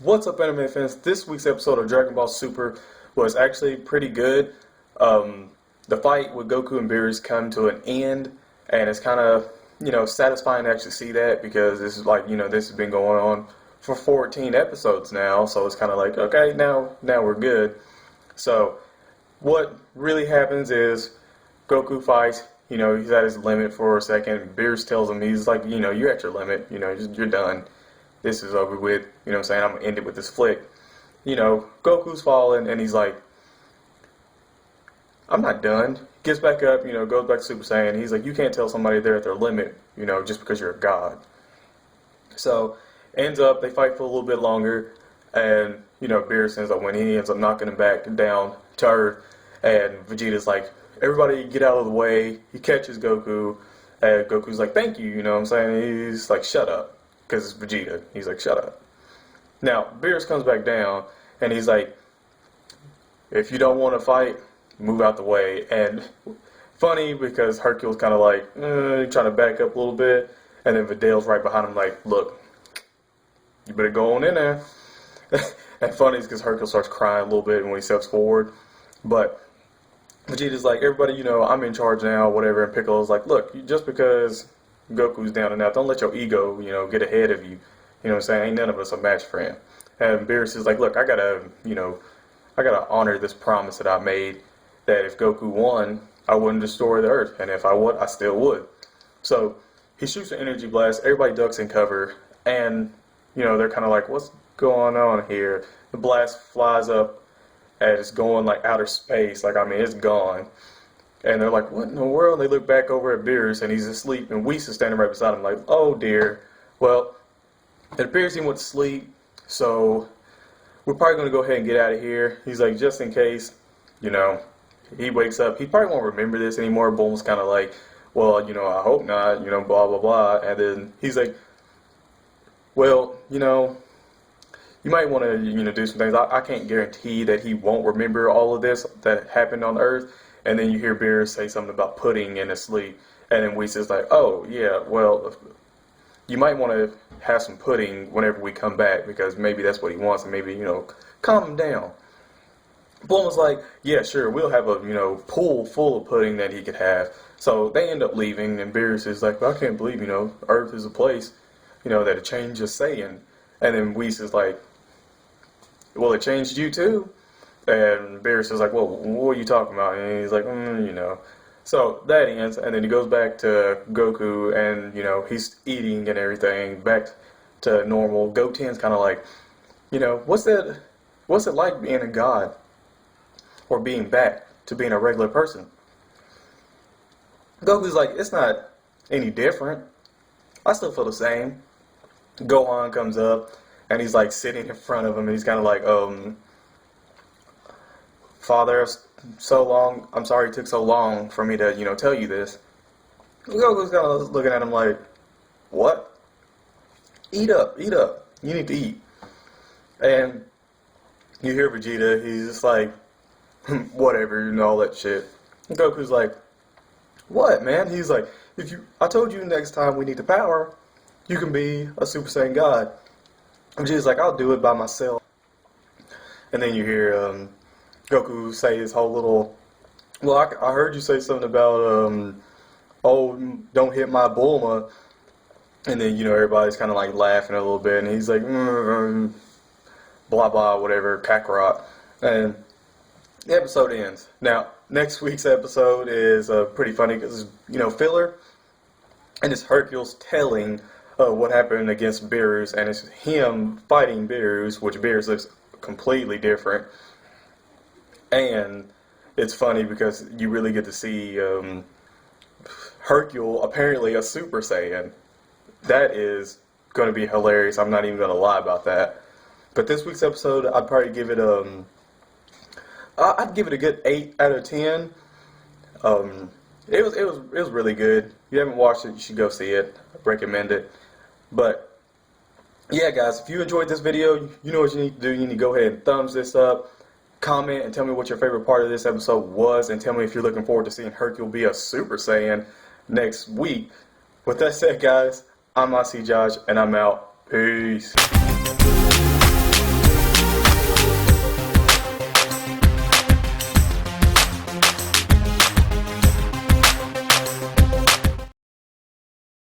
What's up, anime fans? This week's episode of Dragon Ball Super was actually pretty good. The fight with Goku and Beerus come to an end, and it's kind of, satisfying to actually see that because this is this has been going on for 14 episodes now, so it's kind of like, okay, now we're good. So what really happens is Goku fights, he's at his limit for a second. Beerus tells him, he's like, you're at your limit, you're done. This is over with, what I'm saying? I'm going to end it with this flick. Goku's falling, and he's like, I'm not done. Gets back up, goes back to Super Saiyan. He's like, you can't tell somebody they're at their limit, just because you're a god. So, ends up, they fight for a little bit longer, and, Beerus ends up winning. He ends up knocking him back down to Earth, and Vegeta's like, everybody get out of the way. He catches Goku, and Goku's like, thank you, what I'm saying? He's like, shut up. Because it's Vegeta. He's like, shut up. Now, Beerus comes back down, and he's like, if you don't want to fight, move out the way. And funny, because Hercule's kind of like, trying to back up a little bit, and then Vidal's right behind him like, look, you better go on in there. And funny is because Hercule starts crying a little bit when he steps forward. But Vegeta's like, everybody, I'm in charge now, whatever. And Piccolo's like, look, just because Goku's down and out, don't let your ego, get ahead of you. What I'm saying? Ain't none of us a match for him. And Beerus is like, look, I gotta honor this promise that I made, that if Goku won, I wouldn't destroy the Earth, and if I would, I still would. So he shoots an energy blast. Everybody ducks in cover, and they're kind of like, what's going on here? The blast flies up, and it's going like outer space. It's gone. And they're like, what in the world? And they look back over at Beerus, and he's asleep, and Whis is standing right beside him like, oh dear. Well, it appears he went to sleep, so we're probably going to go ahead and get out of here. He's like, just in case, he wakes up. He probably won't remember this anymore. Bulma's kind of like, well, I hope not, blah, blah, blah. And then he's like, well, you might want to, do some things. I can't guarantee that he won't remember all of this that happened on Earth. And then you hear Beerus say something about pudding in his sleep. And then Whis is like, oh, yeah, well, you might want to have some pudding whenever we come back, because maybe that's what he wants, and maybe, calm him down. Bulma's like, yeah, sure, we'll have a, pool full of pudding that he could have. So they end up leaving, and Beerus is like, well, I can't believe, Earth is a place, that it changed just saying. And then Whis is like, well, it changed you too. And Beerus is like, well, what are you talking about? And he's like, So that ends, and then he goes back to Goku, and, he's eating and everything, back to normal. Goten's kind of like, what's it like being a god? Or being back to being a regular person? Goku's like, it's not any different. I still feel the same. Gohan comes up, and he's like sitting in front of him, and he's kind of like, Father, so long. I'm sorry it took so long for me to, tell you this. Goku's kind of looking at him like, what? Eat up. You need to eat. And you hear Vegeta. He's just like, whatever, all that shit. And Goku's like, what, man? He's like, I told you next time we need the power, you can be a Super Saiyan God. And Vegeta's like, I'll do it by myself. And then you hear, Goku say his whole little, well, I heard you say something about, oh, don't hit my Bulma. And then, everybody's kind of like laughing a little bit. And he's like, blah, blah, whatever, Kakarot. And the episode ends. Now, next week's episode is pretty funny because it's, filler. And it's Hercules telling what happened against Beerus. And it's him fighting Beerus, which Beerus looks completely different. And it's funny because you really get to see Hercule, apparently a Super Saiyan. That is going to be hilarious. I'm not even going to lie about that. But this week's episode, I'd probably give it I'd give it a good 8 out of 10. It was really good. If you haven't watched it, you should go see it. I recommend it. But yeah, guys, if you enjoyed this video, you know what you need to do. You need to go ahead and thumbs this up. Comment and tell me what your favorite part of this episode was, and tell me if you're looking forward to seeing Hercule be a Super Saiyan next week. With that said, guys, I'm IC Josh, and I'm out. Peace.